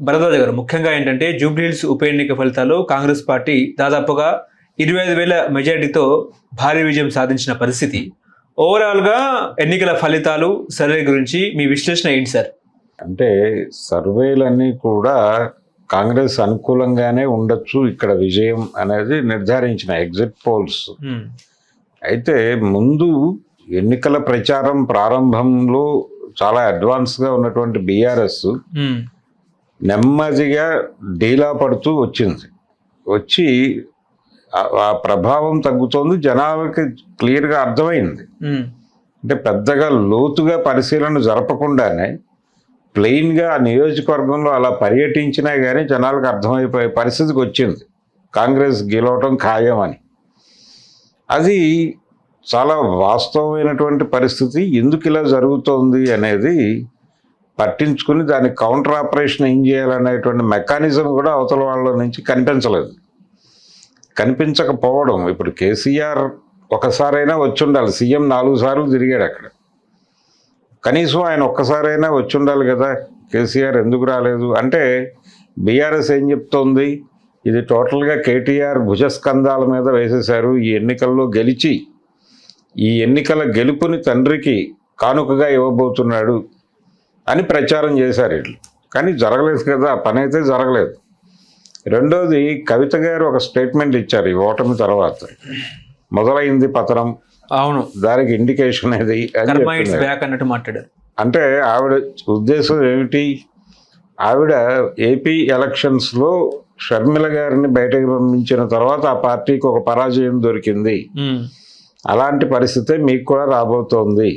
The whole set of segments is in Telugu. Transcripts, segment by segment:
భరద్వాజ గారు, ముఖ్యంగా ఏంటంటే జూబ్లీహిల్స్ ఉప ఎన్నిక ఫలితాలు కాంగ్రెస్ పార్టీ దాదాపుగా 25,000 మెజారిటీతో భారీ విజయం సాధించిన పరిస్థితి. ఓవరాల్గా ఎన్నికల ఫలితాలు సర్వే గురించి మీ విశ్లేషణ ఏంటి సార్? అంటే సర్వేలన్నీ కూడా కాంగ్రెస్ అనుకూలంగానే ఉండొచ్చు ఇక్కడ విజయం అనేది నిర్ధారించిన ఎగ్జిట్ పోల్స్. అయితే ముందు ఎన్నికల ప్రచారం ప్రారంభంలో చాలా అడ్వాన్స్గా ఉన్నటువంటి బీఆర్ఎస్ నెమ్మదిగా డీలా పడుతూ వచ్చి ఆ ప్రభావం తగ్గుతోంది, జనాలకి క్లియర్గా అర్థమైంది. అంటే పెద్దగా లోతుగా పరిశీలన జరపకుండానే ప్లెయిన్గా ఆ నియోజకవర్గంలో అలా పర్యటించినా కానీ జనాలకు అర్థమైపోయే పరిస్థితికి వచ్చింది కాంగ్రెస్ గెలవటం ఖాయం అని. అది చాలా వాస్తవమైనటువంటి పరిస్థితి. ఎందుకు ఇలా జరుగుతోంది అనేది పట్టించుకుని దానికి కౌంటర్ ఆపరేషన్ ఏం చేయాలనేటువంటి మెకానిజం కూడా అవతల వాళ్ళ నుంచి కనిపించకపోవడం. ఇప్పుడు కేసీఆర్ ఒకసారైనా వచ్చి ఉండాలి, సీఎం 4 సార్లు తిరిగాడు అక్కడ, కనీసం ఆయన ఒక్కసారైనా వచ్చి ఉండాలి కదా. కేసీఆర్ ఎందుకు రాలేదు అంటే బీఆర్ఎస్ ఏం చెప్తోంది, ఇది టోటల్గా కేటీఆర్ భుజస్కంధాల మీద వేసేశారు, ఈ ఎన్నికల్లో గెలిచి ఈ ఎన్నికల గెలుపుని తండ్రికి కానుకగా ఇవ్వబోతున్నాడు అని ప్రచారం చేశారు వీళ్ళు. కానీ జరగలేదు కదా, పని అయితే జరగలేదు. రెండోది, కవిత గారు ఒక స్టేట్మెంట్ ఇచ్చారు ఈ ఓటమి తర్వాత, మొదలైంది పతనం, అవును దానికి ఇండికేషన్ అది అన్నట్టు మాట్లాడారు. అంటే ఆవిడ ఉద్దేశం ఏమిటి, ఆవిడ ఏపీ ఎలక్షన్స్లో షర్మిల గారిని బయటకు పంపించిన తర్వాత ఆ పార్టీకి ఒక పరాజయం దొరికింది, అలాంటి పరిస్థితే మీకు కూడా రాబోతోంది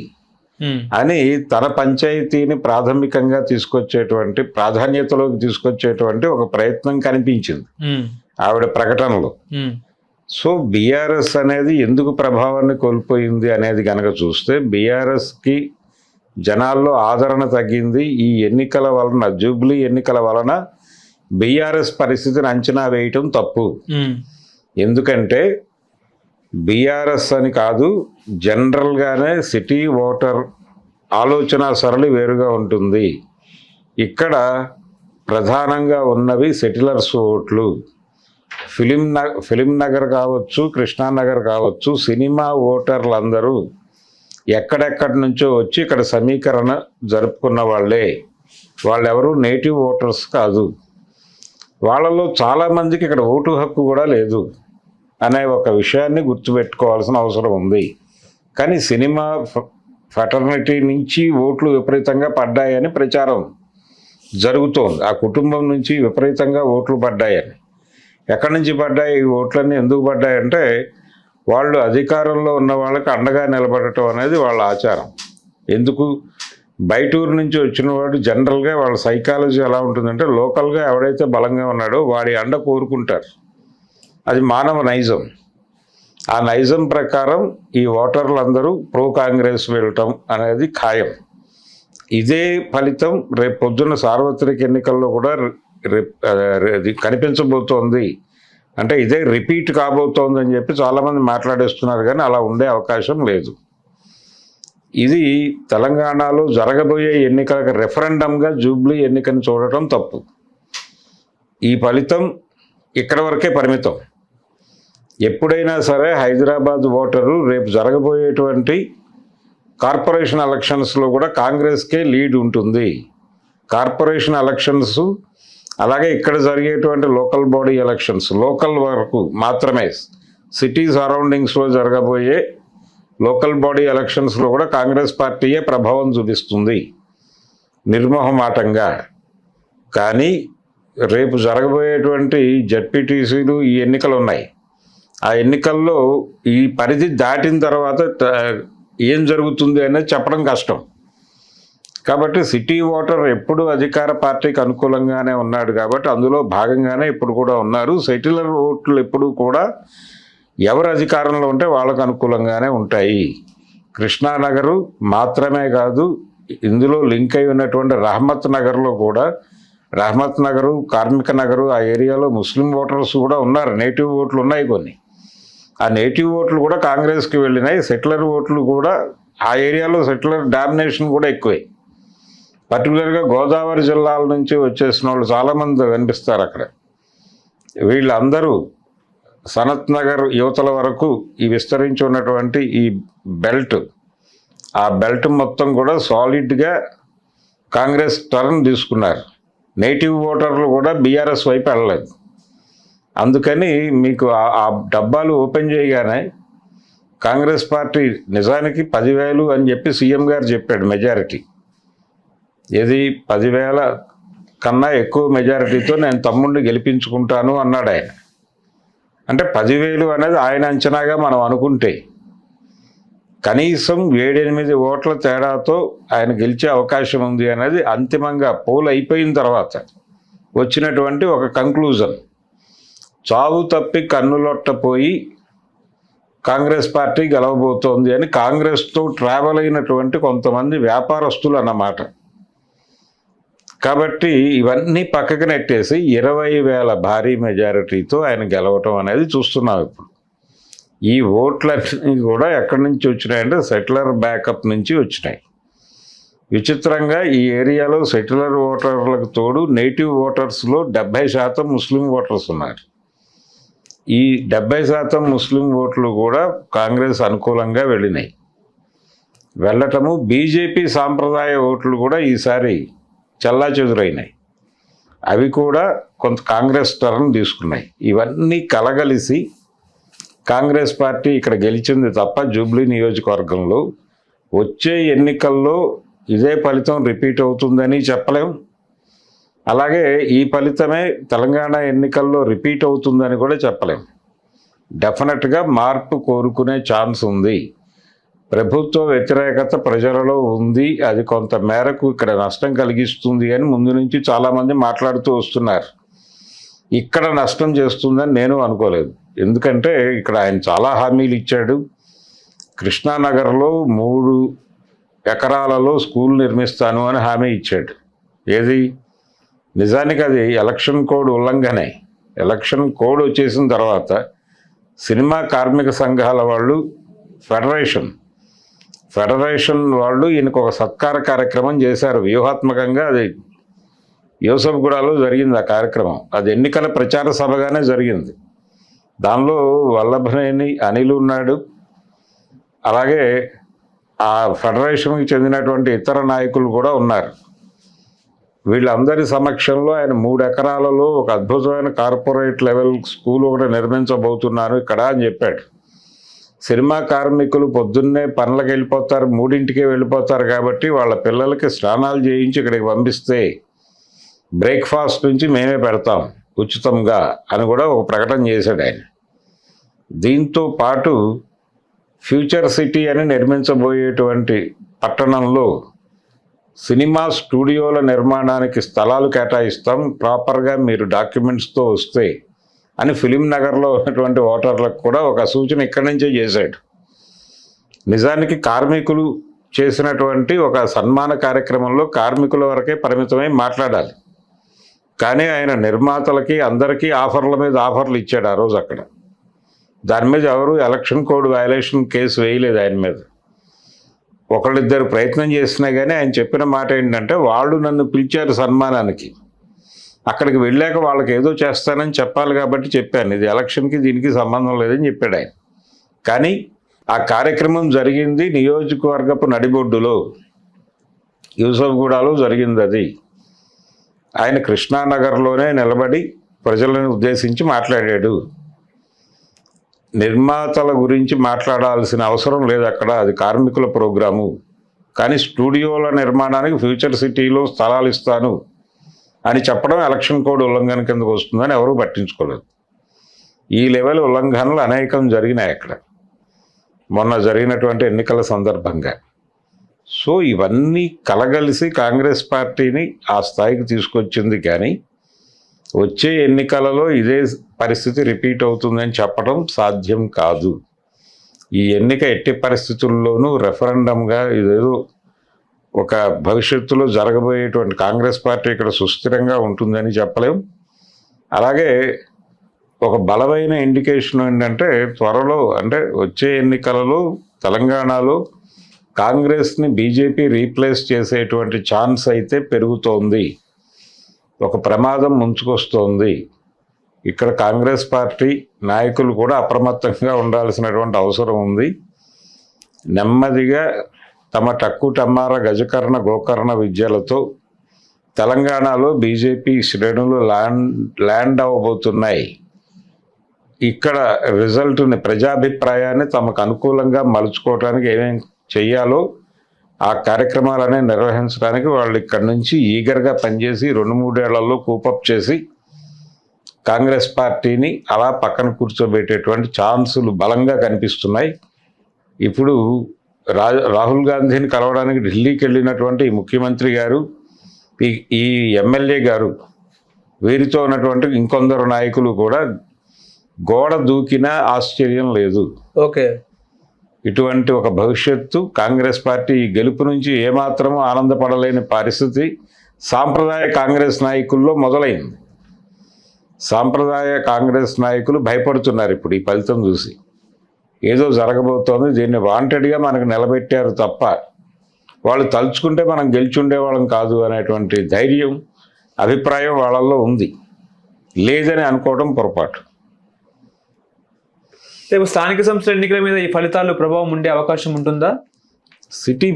అని తన పంచాయతీని ప్రాథమికంగా తీసుకొచ్చేటువంటి, ప్రాధాన్యతలోకి తీసుకొచ్చేటువంటి ఒక ప్రయత్నం కనిపించింది ఆవిడ ప్రకటనలో. సో బీఆర్ఎస్ అనేది ఎందుకు ప్రభావాన్ని కోల్పోయింది అనేది కనుక చూస్తే, బీఆర్ఎస్కి జనాల్లో ఆదరణ తగ్గింది. ఈ ఎన్నికల వలన, జూబ్లీ ఎన్నికల వలన బీఆర్ఎస్ పరిస్థితిని అంచనా వేయటం తప్పు. ఎందుకంటే బీఆర్ఎస్ అని కాదు, జనరల్గానే సిటీ ఓటర్ ఆలోచన సరళి వేరుగా ఉంటుంది. ఇక్కడ ప్రధానంగా ఉన్నవి సెటిలర్స్ ఓట్లు. ఫిలిం నగర్ కావచ్చు, కృష్ణానగర్ కావచ్చు, సినిమా ఓటర్లందరూ ఎక్కడెక్కడి నుంచో వచ్చి ఇక్కడ సమీకరణ జరుపుకున్న వాళ్ళే, వాళ్ళెవరూ నేటివ్ ఓటర్స్ కాదు. వాళ్ళలో చాలామందికి ఇక్కడ ఓటు హక్కు కూడా లేదు అనే ఒక విషయాన్ని గుర్తుపెట్టుకోవాల్సిన అవసరం ఉంది. కానీ సినిమా ఫెటర్నిటీ నుంచి ఓట్లు విపరీతంగా పడ్డాయని ప్రచారం జరుగుతోంది. ఆ కుటుంబం నుంచి విపరీతంగా ఓట్లు పడ్డాయని. ఎక్కడి నుంచి పడ్డాయి ఈ ఓట్లన్నీ, ఎందుకు పడ్డాయంటే వాళ్ళు అధికారంలో ఉన్న వాళ్ళకి అండగా నిలబడటం అనేది వాళ్ళ ఆచారం. ఎందుకు, బయటూరు నుంచి వచ్చిన వాడు జనరల్గా వాళ్ళ సైకాలజీ ఎలా ఉంటుందంటే, లోకల్గా ఎవడైతే బలంగా ఉన్నాడో వాడి అండ కోరుకుంటారు. అది మానవ నైజం. ఆ నైజం ప్రకారం ఈ ఓటర్లందరూ ప్రో కాంగ్రెస్ వెళ్ళటం అనేది ఖాయం. ఇదే ఫలితం రేపు పొద్దున్న సార్వత్రిక ఎన్నికల్లో కూడా కనిపించబోతోంది. అంటే ఇదే రిపీట్ కాబోతోంది అని చెప్పి చాలామంది మాట్లాడేస్తున్నారు, కానీ అలా ఉండే అవకాశం లేదు. ఇది తెలంగాణలో జరగబోయే ఎన్నికలకు రెఫరెండంగా జూబ్లీ ఎన్నికను చూడటం తప్పు. ఈ ఫలితం ఇక్కడ వరకే పరిమితం. ఎప్పుడైనా సరే హైదరాబాద్ ఓటరు రేపు జరగబోయేటువంటి కార్పొరేషన్ ఎలక్షన్స్లో కూడా కాంగ్రెస్కే లీడ్ ఉంటుంది. కార్పొరేషన్ ఎలక్షన్స్ అలాగే ఇక్కడ జరిగేటువంటి లోకల్ బాడీ ఎలక్షన్స్, లోకల్ వరకు మాత్రమే, సిటీ సరౌండింగ్స్లో జరగబోయే లోకల్ బాడీ ఎలక్షన్స్లో కూడా కాంగ్రెస్ పార్టీయే ప్రభావం చూపిస్తుంది నిర్మోహమాటంగా. కానీ రేపు జరగబోయేటువంటి జడ్పీటీసీలు ఈ ఎన్నికలు ఉన్నాయి. ఆ ఎన్నికల్లో ఈ పరిధి దాటిన తర్వాత ఏం జరుగుతుంది అనేది చెప్పడం కష్టం. కాబట్టి సిటీ ఓటర్ ఎప్పుడు అధికార పార్టీకి అనుకూలంగానే ఉన్నాడు కాబట్టి అందులో భాగంగానే ఇప్పుడు కూడా ఉన్నారు. సెటిలర్ ఓట్లు ఎప్పుడు కూడా ఎవరు అధికారంలో ఉంటే వాళ్ళకు అనుకూలంగానే ఉంటాయి. కృష్ణానగరు మాత్రమే కాదు, ఇందులో లింక్ అయి ఉన్నటువంటి రహమత్ నగర్లో కూడా, రహమత్ నగరు, కార్మిక నగరు, ఆ ఏరియాలో ముస్లిం ఓటర్స్ కూడా ఉన్నారు, నేటివ్ ఓట్లు ఉన్నాయి కొన్ని. ఆ నేటివ్ ఓట్లు కూడా కాంగ్రెస్కి వెళ్ళినాయి. సెటిలర్ ఓట్లు కూడా ఆ ఏరియాలో సెటిలర్ డామినేషన్ కూడా ఎక్కువే. పర్టికులర్గా గోదావరి జిల్లాల నుంచి వచ్చేసిన వాళ్ళు చాలామంది కనిపిస్తారు అక్కడ. వీళ్ళందరూ సనత్ నగర్ యువతల వరకు ఈ విస్తరించి ఉన్నటువంటి ఈ బెల్ట్, ఆ బెల్ట్ మొత్తం కూడా సాలిడ్గా కాంగ్రెస్ టర్న్ తీసుకున్నారు. నేటివ్ ఓటర్లు కూడా బీఆర్ఎస్ వైపు వెళ్ళలేదు. అందుకని మీకు ఆ డబ్బాలు ఓపెన్ చేయగానే కాంగ్రెస్ పార్టీ నిజానికి 10,000 అని చెప్పి సీఎం గారు చెప్పాడు మెజారిటీ. ఇది 10,000 కన్నా ఎక్కువ మెజారిటీతో నేను తమ్ముడిని గెలిపించుకుంటాను అన్నాడు ఆయన. అంటే 10,000 అనేది ఆయన అంచనాగా మనం అనుకుంటే కనీసం 7-8 ఓట్ల తేడాతో ఆయన గెలిచే అవకాశం ఉంది అనేది అంతిమంగా పోల్ అయిపోయిన తర్వాత వచ్చినటువంటి ఒక కంక్లూజన్. చావు తప్పి కన్నులొట్టపోయి కాంగ్రెస్ పార్టీ గెలవబోతోంది అని కాంగ్రెస్తో ట్రావెల్ అయినటువంటి కొంతమంది వ్యాపారస్తులు అన్నమాట. కాబట్టి ఇవన్నీ పక్కకు నెట్టేసి 20,000 భారీ మెజారిటీతో ఆయన గెలవటం అనేది చూస్తున్నాం ఇప్పుడు. ఈ ఓట్లన్నీ కూడా ఎక్కడి నుంచి వచ్చినాయంటే సెటిలర్ బ్యాకప్ నుంచి వచ్చినాయి. విచిత్రంగా ఈ ఏరియాలో సెటిలర్ ఓటర్లకు తోడు నేటివ్ ఓటర్స్లో 70% ముస్లిం ఓటర్స్ ఉన్నారు. ఈ 70% ముస్లిం ఓట్లు కూడా కాంగ్రెస్ అనుకూలంగా వెళ్ళినాయి. వెళ్ళటము బీజేపీ సాంప్రదాయ ఓట్లు కూడా ఈసారి చెల్లాచెదురైనాయి. అవి కూడా కొంత కాంగ్రెస్ టర్న్ తీసుకున్నాయి. ఇవన్నీ కలగలిసి కాంగ్రెస్ పార్టీ ఇక్కడ గెలిచింది తప్ప జూబ్లీ నియోజకవర్గంలో వచ్చే ఎన్నికల్లో ఇదే ఫలితం రిపీట్ అవుతుందని చెప్పలేం. అలాగే ఈ ఫలితమే తెలంగాణ ఎన్నికల్లో రిపీట్ అవుతుందని కూడా చెప్పలేం. డెఫినెట్గా మార్పు కోరుకునే ఛాన్స్ ఉంది. ప్రభుత్వ వ్యతిరేకత ప్రజలలో ఉంది. అది కొంత మేరకు ఇక్కడ నష్టం కలిగిస్తుంది అని ముందు నుంచి చాలామంది మాట్లాడుతూ వస్తున్నారు. ఇక్కడ నష్టం చేస్తుందని నేను అనుకోలేదు. ఎందుకంటే ఇక్కడ ఆయన చాలా హామీలు ఇచ్చాడు. కృష్ణానగర్లో 3 ఎకరాలలో స్కూల్ నిర్మిస్తాను అని హామీ ఇచ్చాడు. ఏది నిజానికి అది ఎలక్షన్ కోడ్ ఉల్లంఘనే. ఎలక్షన్ కోడ్ వచ్చేసిన తర్వాత సినిమా కార్మిక సంఘాల వాళ్ళు ఫెడరేషన్ వాళ్ళు ఈయనకు ఒక సత్కార కార్యక్రమం చేశారు వ్యూహాత్మకంగా. అది యూసఫ్గూడలో జరిగింది ఆ కార్యక్రమం. అది ఎన్నికల ప్రచార సభగానే జరిగింది. దానిలో వల్లభనేని అనిల్ ఉన్నాడు. అలాగే ఆ ఫెడరేషన్కి చెందినటువంటి ఇతర నాయకులు కూడా ఉన్నారు. వీళ్ళందరి సమక్షంలో ఆయన 3 ఎకరాలలో ఒక అద్భుతమైన కార్పొరేట్ లెవెల్ స్కూల్ ఒకటి నిర్మించబోతున్నాను ఇక్కడ అని చెప్పాడు. సినిమా కార్మికులు పొద్దున్నే పనులకు వెళ్ళిపోతారు, 3ంటికే వెళ్ళిపోతారు. కాబట్టి వాళ్ళ పిల్లలకి స్నానాలు చేయించి ఇక్కడికి పంపిస్తే బ్రేక్ఫాస్ట్ నుంచి మేమే పెడతాం ఉచితంగా అని కూడా ఒక ప్రకటన చేశాడు ఆయన. దీంతో పాటు ఫ్యూచర్ సిటీ అని నిర్మించబోయేటువంటి పట్టణంలో సినిమా స్టూడియోల నిర్మాణానికి స్థలాలు కేటాయిస్తాం, ప్రాపర్గా మీరు డాక్యుమెంట్స్తో వస్తే అని ఫిలిం నగర్లో ఉన్నటువంటి ఓటర్లకు కూడా ఒక సూచన ఇక్కడి నుంచే చేశాడు. నిజానికి కార్మికులు చేసినటువంటి ఒక సన్మాన కార్యక్రమంలో కార్మికుల వరకే పరిమితమై మాట్లాడాలి. కానీ ఆయన నిర్మాతలకి అందరికీ ఆఫర్ల మీద ఆఫర్లు ఇచ్చాడు ఆ రోజు అక్కడ. దాని మీద ఎవరు ఎలక్షన్ కోడ్ వయలేషన్ కేసు వేయలేదు ఆయన మీద. ఒకళ్ళిద్దరు ప్రయత్నం చేసినా కానీ ఆయన చెప్పిన మాట ఏంటంటే, వాళ్ళు నన్ను పిలిచారు సన్మానానికి, అక్కడికి వెళ్ళాక వాళ్ళకి ఏదో చేస్తానని చెప్పాలి కాబట్టి చెప్పాను, ఇది ఎలక్షన్కి దీనికి సంబంధం లేదని చెప్పాడు ఆయన. కానీ ఆ కార్యక్రమం జరిగింది నియోజకవర్గపు నడిబొడ్డులో, యూసఫ్గూడలో జరిగింది. అది ఆయన కృష్ణానగర్లోనే నిలబడి ప్రజలను ఉద్దేశించి మాట్లాడాడు. నిర్మాతల గురించి మాట్లాడాల్సిన అవసరం లేదు అక్కడ, అది కార్మికుల ప్రోగ్రాము. కానీ స్టూడియోల నిర్మాణానికి ఫ్యూచర్ సిటీలో స్థలాలు ఇస్తాను అని చెప్పడం ఎలక్షన్ కోడ్ ఉల్లంఘన కిందకు వస్తుందని ఎవరూ పట్టించుకోలేదు. ఈ లెవెల్ ఉల్లంఘనలు అనేకం జరిగినాయి అక్కడ మొన్న జరిగినటువంటి ఎన్నికల సందర్భంగా. సో ఇవన్నీ కలగలిసి కాంగ్రెస్ పార్టీని ఆ స్థాయికి తీసుకొచ్చింది. కానీ వచ్చే ఎన్నికలలో ఇదే పరిస్థితి రిపీట్ అవుతుందని చెప్పడం సాధ్యం కాదు. ఈ ఎన్నిక ఎట్టి పరిస్థితుల్లోనూ రెఫరెండంగా ఇదేదో ఒక భవిష్యత్తులో జరగబోయేటువంటి కాంగ్రెస్ పార్టీ ఇక్కడ సుస్థిరంగా ఉంటుందని చెప్పలేం. అలాగే ఒక బలమైన ఇండికేషన్ ఏంటంటే త్వరలో అంటే వచ్చే ఎన్నికలలో తెలంగాణలో కాంగ్రెస్ని బీజేపీ రీప్లేస్ చేసేటువంటి ఛాన్స్ అయితే పెరుగుతోంది. ఒక ప్రమాదం ముంచుకొస్తోంది. ఇక్కడ కాంగ్రెస్ పార్టీ నాయకులు కూడా అప్రమత్తంగా ఉండాల్సినటువంటి అవసరం ఉంది. నెమ్మదిగా తమ టక్కుటమ్మార గజకర్ణ గోకర్ణ విద్యలతో తెలంగాణలో బీజేపీ శ్రేణులు ల్యాండ్ అవ్వబోతున్నాయి. ఇక్కడ రిజల్ట్ని, ప్రజాభిప్రాయాన్ని తమకు అనుకూలంగా మలుచుకోవడానికి ఏమేం చెయ్యాలో ఆ కార్యక్రమాలనే నిర్వహించడానికి వాళ్ళు ఇక్కడి నుంచి ఈగర్గా పనిచేసి 2-3 ఏళ్లలో కూపప్ చేసి కాంగ్రెస్ పార్టీని అలా పక్కన కూర్చోబెట్టేటువంటి ఛాన్సులు బలంగా కనిపిస్తున్నాయి. ఇప్పుడు రాహుల్ గాంధీని కలవడానికి ఢిల్లీకి వెళ్ళినటువంటి ముఖ్యమంత్రి గారు, ఈ ఎమ్మెల్యే గారు, వీరితో ఉన్నటువంటి ఇంకొందరు నాయకులు కూడా గోడ దూకినా ఆశ్చర్యం లేదు. ఓకే, ఇటువంటి ఒక భవిష్యత్తు కాంగ్రెస్ పార్టీ గెలుపు నుంచి ఏమాత్రమూ ఆనందపడలేని పరిస్థితి సాంప్రదాయ కాంగ్రెస్ నాయకుల్లో మొదలైంది. సాంప్రదాయ కాంగ్రెస్ నాయకులు భయపడుతున్నారు ఇప్పుడు ఈ ఫలితం చూసి. ఏదో జరగబోతోంది, దీన్ని వాంటెడ్గా మనకు నిలబెట్టారు తప్ప వాళ్ళు తలుచుకుంటే మనం గెలిచుండేవాళ్ళం కాదు అనేటువంటి ధైర్యం, అభిప్రాయం వాళ్ళల్లో ఉంది. లేదని అనుకోవడం పొరపాటు. రేపు స్థానిక సంస్థల ఎన్నికల మీద ఈ ఫలితాలు ప్రభావం ఉండే అవకాశం ఉంటుందా? సిటీ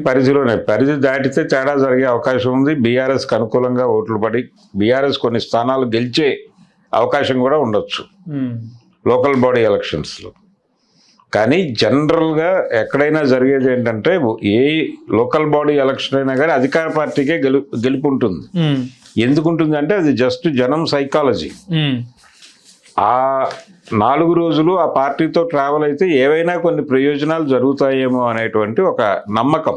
పరిధిలోనే, పరిధి దాటితే తేడా జరిగే అవకాశం ఉంది. బీఆర్ఎస్కి అనుకూలంగా ఓట్లు పడి బీఆర్ఎస్ కొన్ని స్థానాలు గెలిచే అవకాశం కూడా ఉండొచ్చు లోకల్ బాడీ ఎలక్షన్స్లో. కానీ జనరల్గా ఎక్కడైనా జరిగేది ఏంటంటే, ఏ లోకల్ బాడీ ఎలక్షన్ అయినా కానీ అధికార పార్టీకే గెలుపు ఉంటుంది. ఎందుకుంటుంది అంటే అది జస్ట్ జనం సైకాలజీ. ఆ 4 రోజులు ఆ పార్టీతో ట్రావెల్ అయితే ఏవైనా కొన్ని ప్రయోజనాలు జరుగుతాయేమో అనేటువంటి ఒక నమ్మకం.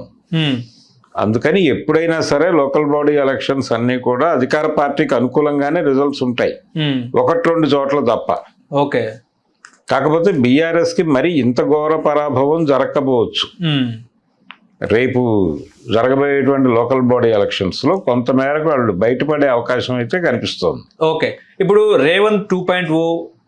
అందుకని ఎప్పుడైనా సరే లోకల్ బాడీ ఎలక్షన్స్ అన్నీ కూడా అధికార పార్టీకి అనుకూలంగానే రిజల్ట్స్ ఉంటాయి, 1-2 చోట్ల తప్ప. ఓకే, కాకపోతే బీఆర్ఎస్కి మరి ఇంత ఘోర పరాభవం జరగకపోవచ్చు. రేపు జరగబోయేటువంటి లోకల్ బాడీ ఎలక్షన్స్లో కొంతమేరకు వాళ్ళు బయటపడే అవకాశం అయితే కనిపిస్తోంది. ఓకే, ఇప్పుడు రేవంత్ 2.0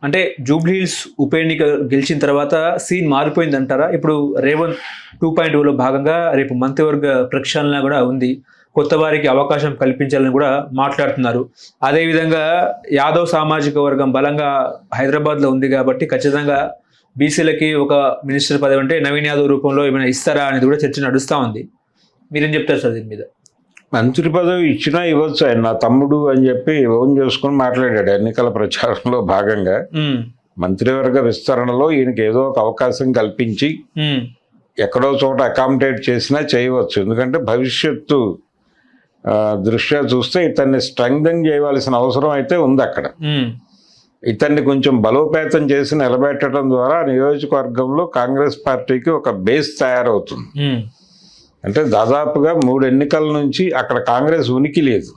అంటే జూబ్లీ హిల్స్ ఉప ఎన్నిక గెలిచిన తర్వాత సీన్ మారిపోయింది అంటారా? ఇప్పుడు రేవంత్ 2.0లో భాగంగా రేపు మంత్రివర్గ ప్రక్షాళన కూడా ఉంది, కొత్త వారికి అవకాశం కల్పించాలని కూడా మాట్లాడుతున్నారు. అదేవిధంగా యాదవ్ సామాజిక వర్గం బలంగా హైదరాబాద్లో ఉంది కాబట్టి ఖచ్చితంగా బీసీలకి ఒక మినిస్టర్ పదవి అంటే నవీన్ యాదవ్ రూపంలో ఏమైనా ఇస్తారా అనేది కూడా చర్చ నడుస్తూ ఉంది. మీరేం చెప్తారు సార్ దీని మీద? మంత్రి పదవి ఇచ్చినా ఇవ్వచ్చు, ఆయన నా తమ్ముడు అని చెప్పి ఓన్ చేసుకుని మాట్లాడాడు ఎన్నికల ప్రచారంలో భాగంగా. మంత్రివర్గ విస్తరణలో ఈయనకి ఏదో ఒక అవకాశం కల్పించి ఎక్కడో చోట అకామిడేట్ చేసినా చేయవచ్చు. ఎందుకంటే భవిష్యత్తు దృష్ట్యా చూస్తే ఇతన్ని స్ట్రెంగ్థెన్ చేయవలసిన అవసరం అయితే ఉంది అక్కడ. ఇతన్ని కొంచెం బలోపేతం చేసి నిలబెట్టడం ద్వారా నియోజకవర్గంలో కాంగ్రెస్ పార్టీకి ఒక బేస్ తయారవుతుంది. అంటే దాదాపుగా 3 ఎన్నికల నుంచి అక్కడ కాంగ్రెస్ ఉనికి లేదు.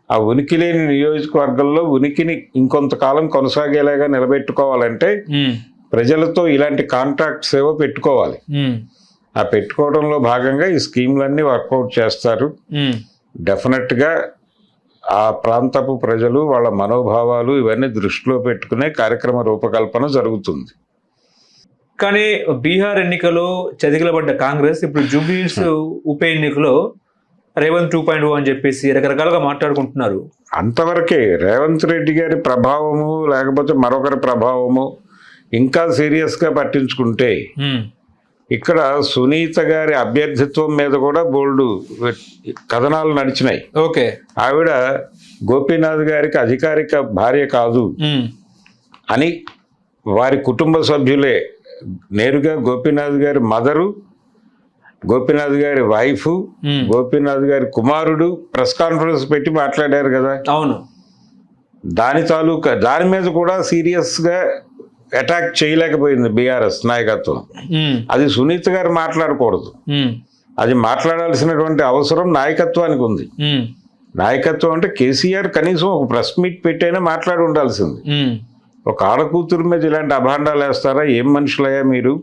ఆ ఉనికి లేని నియోజకవర్గంలో ఉనికిని ఇంకొంతకాలం కొనసాగేలాగా నిలబెట్టుకోవాలంటే ప్రజలతో ఇలాంటి కాంట్రాక్ట్స్ ఏవో పెట్టుకోవాలి. ఆ పెట్టుకోవడంలో భాగంగా ఈ స్కీమ్లన్నీ వర్కౌట్ చేస్తారు. డెఫినెట్గా ఆ ప్రాంతపు ప్రజలు వాళ్ళ మనోభావాలు ఇవన్నీ దృష్టిలో పెట్టుకునే కార్యక్రమ రూపకల్పన జరుగుతుంది. కానీ బీహార్ ఎన్నికలో చతికిలబడ్డ కాంగ్రెస్ ఇప్పుడు జూబ్లీ హిల్స్ ఉప ఎన్నికలో రేవంత్ 2.0 అని చెప్పేసి రకరకాలుగా మాట్లాడుకుంటున్నారు. అంతవరకే రేవంత్ రెడ్డి గారి ప్రభావము లేకపోతే మరొకరి ప్రభావము ఇంకా సీరియస్గా పట్టించుకుంటే ఇక్కడ సునీత గారి అభ్యర్థిత్వం మీద కూడా బోల్డ్ కథనాలు నడిచినాయి. ఓకే, ఆవిడ గోపీనాథ్ గారికి అధికారిక భార్య కాదు అని వారి కుటుంబ సభ్యులే నేరుగా గోపీనాథ్ గారి మదరు, గోపీనాథ్ గారి వైఫ్, గోపీనాథ్ గారి కుమారుడు ప్రెస్ కాన్ఫరెన్స్ పెట్టి మాట్లాడారు కదా. అవును, దాని మీద కూడా సీరియస్గా అటాక్ చేయలేకపోయింది బీఆర్ఎస్ నాయకత్వం. అది సునీత గారు మాట్లాడకూడదు, అది మాట్లాడాల్సినటువంటి అవసరం నాయకత్వానికి ఉంది. నాయకత్వం అంటే కేసీఆర్ కనీసం ఒక ప్రెస్ మీట్ పెట్టైనా మాట్లాడి ఉండాల్సింది. ఒక ఆడకూతురు మీద ఇలాంటి అభాండాలు వేస్తారా? ఏం మనుషులయ్యా మీరు?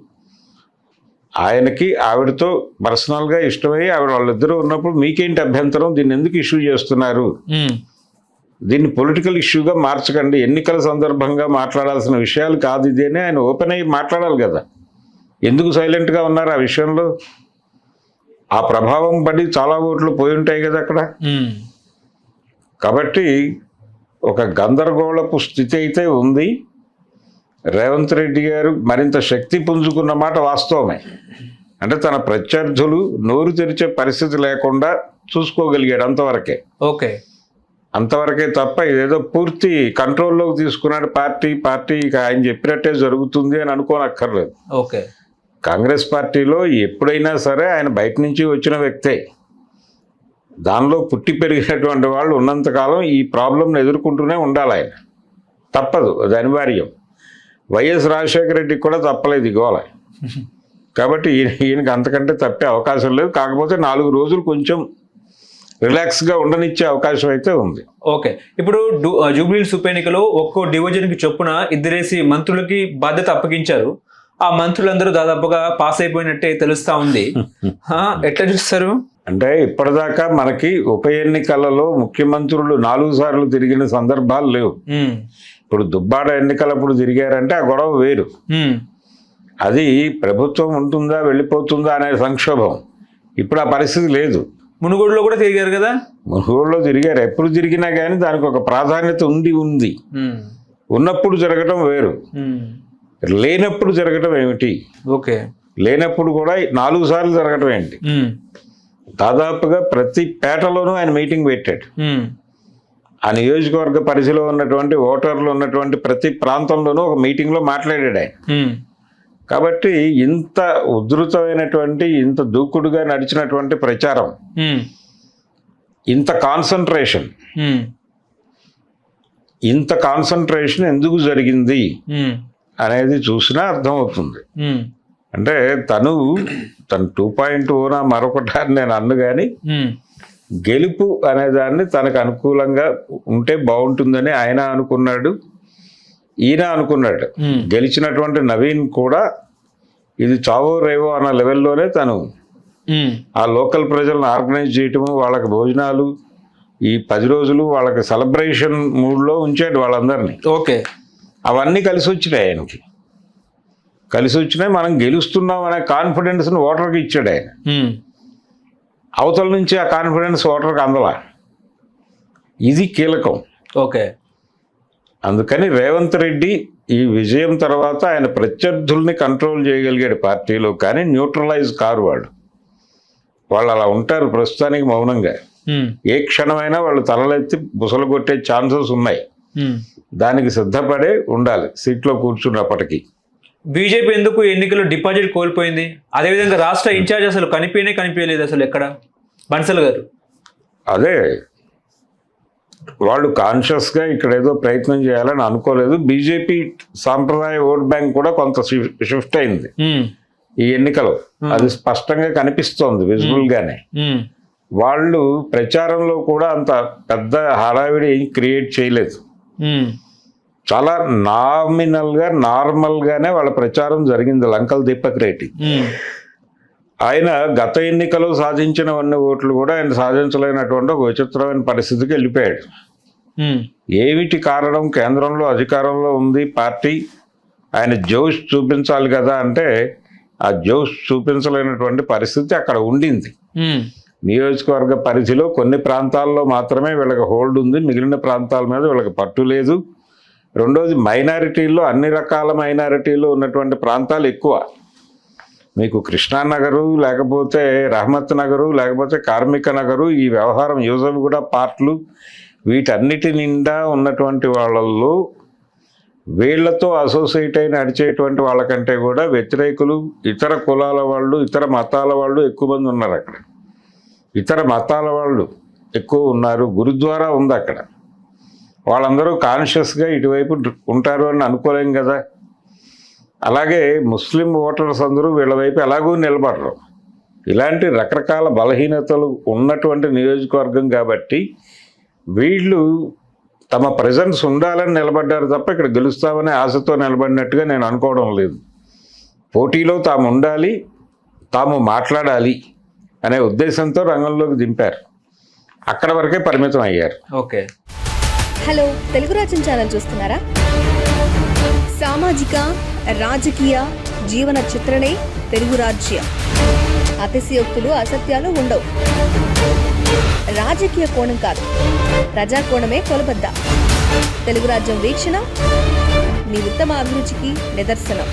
ఆయనకి ఆవిడతో పర్సనల్గా ఇష్టమై వాళ్ళిద్దరూ ఉన్నప్పుడు మీకేంటి అభ్యంతరం? దీన్ని ఎందుకు ఇష్యూ చేస్తున్నారు? దీన్ని పొలిటికల్ ఇష్యూగా మార్చకండి, ఎన్నికల సందర్భంగా మాట్లాడాల్సిన విషయాలు కాదు ఇది అని ఆయన ఓపెన్ అయ్యి మాట్లాడాలి కదా. ఎందుకు సైలెంట్గా ఉన్నారు ఆ విషయంలో? ఆ ప్రభావం పడి చాలా ఓట్లు పోయి ఉంటాయి కదా అక్కడ. కాబట్టి ఒక గందరగోళపు స్థితి అయితే ఉంది. రేవంత్ రెడ్డి గారు మరింత శక్తి పుంజుకున్న మాట వాస్తవమే. అంటే తన ప్రత్యర్థులు నోరు తెరిచే పరిస్థితి లేకుండా చూసుకోగలిగాడు అంతవరకే. ఓకే, అంతవరకే తప్ప ఇదేదో పూర్తి కంట్రోల్లోకి తీసుకున్నాడు పార్టీ ఇక ఆయన చెప్పినట్టే జరుగుతుంది అని అనుకోనక్కర్లేదు. ఓకే. కాంగ్రెస్ పార్టీలో ఎప్పుడైనా సరే ఆయన బయట నుంచి వచ్చిన వ్యక్తే. దానిలో పుట్టి పెరిగినటువంటి వాళ్ళు ఉన్నంతకాలం ఈ ప్రాబ్లంను ఎదుర్కొంటూనే ఉండాలి ఆయన. తప్పదు, అది అనివార్యం. వైఎస్ రాజశేఖర రెడ్డికి కూడా తప్పలేదు ఈ గోల. కాబట్టి ఈయనకి అంతకంటే తప్పే అవకాశం లేదు. కాకపోతే 4 రోజులు కొంచెం రిలాక్స్గా ఉండనిచ్చే అవకాశం అయితే ఉంది. ఓకే. ఇప్పుడు జూబ్లీహిల్స్ ఉప ఎన్నికలో ఒక్కో డివిజన్కి చొప్పున 2 మంత్రులకి బాధ్యత అప్పగించారు. ఆ మంత్రులందరూ దాదాపుగా పాస్ అయిపోయినట్టే తెలుస్తా ఉంది. ఎట్లా చూస్తారు? అంటే ఇప్పటిదాకా మనకి ఉప ఎన్నికలలో ముఖ్యమంత్రులు 4 సార్లు తిరిగిన సందర్భాలు లేవు. ఇప్పుడు దుబ్బాడ ఎన్నికలప్పుడు తిరిగారంటే ఆ గొడవ వేరు. అది ప్రభుత్వం ఉంటుందా వెళ్ళిపోతుందా అనే సంక్షోభం. ఇప్పుడు ఆ పరిస్థితి లేదు. మునుగోడులో కూడా తిరిగారు కదా. మునుగోడులో తిరిగారు. ఎప్పుడు తిరిగినా కానీ దానికి ఒక ప్రాధాన్యత ఉంది. ఉన్నప్పుడు జరగటం వేరు, లేనప్పుడు జరగటం ఏమిటి? ఓకే. లేనప్పుడు కూడా 4 సార్లు జరగటం ఏంటి? దాదాపుగా ప్రతి పేటలోనూ ఆయన మీటింగ్ పెట్టాడు. ఆ నియోజకవర్గ పరిధిలో ఉన్నటువంటి ఓటర్లు ఉన్నటువంటి ప్రతి ప్రాంతంలోనూ ఒక మీటింగ్లో మాట్లాడాడు ఆయన. కాబట్టి ఇంత ఉధృతమైనటువంటి ఇంత దూకుడుగా నడిచినటువంటి ప్రచారం, ఇంత కాన్సన్ట్రేషన్ ఎందుకు జరిగింది అనేది చూసినా అర్థమవుతుంది. అంటే తను 2.0 మరొకటి అని నేను అన్ను కానీ గెలుపు అనేదాన్ని తనకు అనుకూలంగా ఉంటే బాగుంటుందని ఆయన అనుకున్నాడు, ఈయన అనుకున్నాడు. గెలిచినటువంటి నవీన్ కూడా ఇది చావో రేవో అన్న లెవెల్లోనే తను ఆ లోకల్ ప్రజలను ఆర్గనైజ్ చేయటము, వాళ్ళకి భోజనాలు, ఈ 10 రోజులు వాళ్ళకి సెలబ్రేషన్ మూడ్లో ఉంచాడు వాళ్ళందరినీ. ఓకే. అవన్నీ కలిసి వచ్చినాయి ఆయనకి. మనం గెలుస్తున్నాం అనే కాన్ఫిడెన్స్ని ఓటర్కి ఇచ్చాడు ఆయన. అవతల నుంచి ఆ కాన్ఫిడెన్స్ ఓటర్కి అందలా. ఇది కీలకం. ఓకే. అందుకని రేవంత్ రెడ్డి ఈ విజయం తర్వాత ఆయన ప్రత్యర్థుల్ని కంట్రోల్ చేయగలిగాడు పార్టీలో. కానీ న్యూట్రలైజ్ కారు వాళ్ళు అలా ఉంటారు ప్రస్తుతానికి మౌనంగా. ఏ క్షణమైనా వాళ్ళు తలలెత్తి బుసలు కొట్టే ఛాన్సెస్ ఉన్నాయి. దానికి సిద్ధపడే ఉండాలి సీట్లో కూర్చున్నప్పటికీ. బీజేపీ ఎందుకు ఎన్నికల్లో డిపాజిట్ కోల్పోయింది? అదేవిధంగా రాష్ట్ర ఇన్ఛార్జ్ అసలు కనిపించలేదు అసలు ఎక్కడ, బన్సల్ గారు. అదే వాళ్ళు కాన్షియస్గా ఇక్కడ ఏదో ప్రయత్నం చేయాలని అనుకోలేదు. బీజేపీ సాంప్రదాయ ఓట్ బ్యాంక్ కూడా కొంత షిఫ్ట్ అయింది ఈ ఎన్నికలో. అది స్పష్టంగా కనిపిస్తోంది విజిబుల్ గానే. వాళ్ళు ప్రచారంలో కూడా అంత పెద్ద హడావిడి ఏం క్రియేట్ చేయలేదు. చాలా నార్మల్గానే వాళ్ళ ప్రచారం జరిగింది. లంకల్ దీపక్ రెడ్డి ఆయన గత ఎన్నికలో సాధించినవన్నీ ఓట్లు కూడా ఆయన సాధించలేనటువంటి ఒక విచిత్రమైన పరిస్థితికి వెళ్ళిపోయాడు. ఏమిటి కారణం? కేంద్రంలో అధికారంలో ఉంది పార్టీ, ఆయన జోష్ చూపించాలి కదా అంటే ఆ జోష్ చూపించలేనటువంటి పరిస్థితి అక్కడ ఉండింది. నియోజకవర్గ పరిధిలో కొన్ని ప్రాంతాల్లో మాత్రమే వీళ్ళకి హోల్డ్ ఉంది, మిగిలిన ప్రాంతాల మీద వీళ్ళకి పట్టు లేదు. రెండోది మైనారిటీల్లో, అన్ని రకాల మైనారిటీలు ఉన్నటువంటి ప్రాంతాలు ఎక్కువ. మీకు కృష్ణానగరు, లేకపోతే రహమత్ నగరు, లేకపోతే కార్మిక నగరు, ఈ వ్యవహారం యూసఫ్గూడ పార్ట్లు, వీటన్నిటి నిండా ఉన్నటువంటి వాళ్ళల్లో వీళ్లతో అసోసియేట్ అయి నడిచేటువంటి వాళ్ళకంటే కూడా వ్యతిరేకులు, ఇతర కులాల వాళ్ళు, ఇతర మతాల వాళ్ళు ఎక్కువ మంది ఉన్నారు అక్కడ. ఇతర మతాల వాళ్ళు ఎక్కువ ఉన్నారు. గురుద్వారా ఉంది అక్కడ. వాళ్ళందరూ కాన్షియస్గా ఇటువైపు ఉంటారు అని అనుకోలేం కదా. అలాగే ముస్లిం ఓటర్స్ అందరూ వీళ్ళ వైపు ఎలాగూ నిలబడరు. ఇలాంటి రకరకాల బలహీనతలు ఉన్నటువంటి నియోజకవర్గం కాబట్టి వీళ్ళు తమ ప్రెజెన్స్ ఉండాలని నిలబడ్డారు తప్ప ఇక్కడ గెలుస్తామనే ఆశతో నిలబడినట్టుగా నేను అనుకోవడం లేదు. పోటీలో తాము ఉండాలి, తాము మాట్లాడాలి అనే ఉద్దేశంతో రంగంలోకి దింపారు. అక్కడ వరకే పరిమితం అయ్యారు. ఓకే. హలో, తెలుగు రాజ్యం ఛానల్ చూస్తున్నారా? సామాజిక, రాజకీయ, జీవన చిత్రణే తెలుగు రాజ్యం. అతిశయోక్తులు, అసత్యాలు ఉండవు. రాజకీయ కోణం కాదు, ప్రజా కోణమే కొలబద్ద. తెలుగు రాజ్యం వీక్షణ మీ ఉత్తమ అభిరుచికి నిదర్శనం.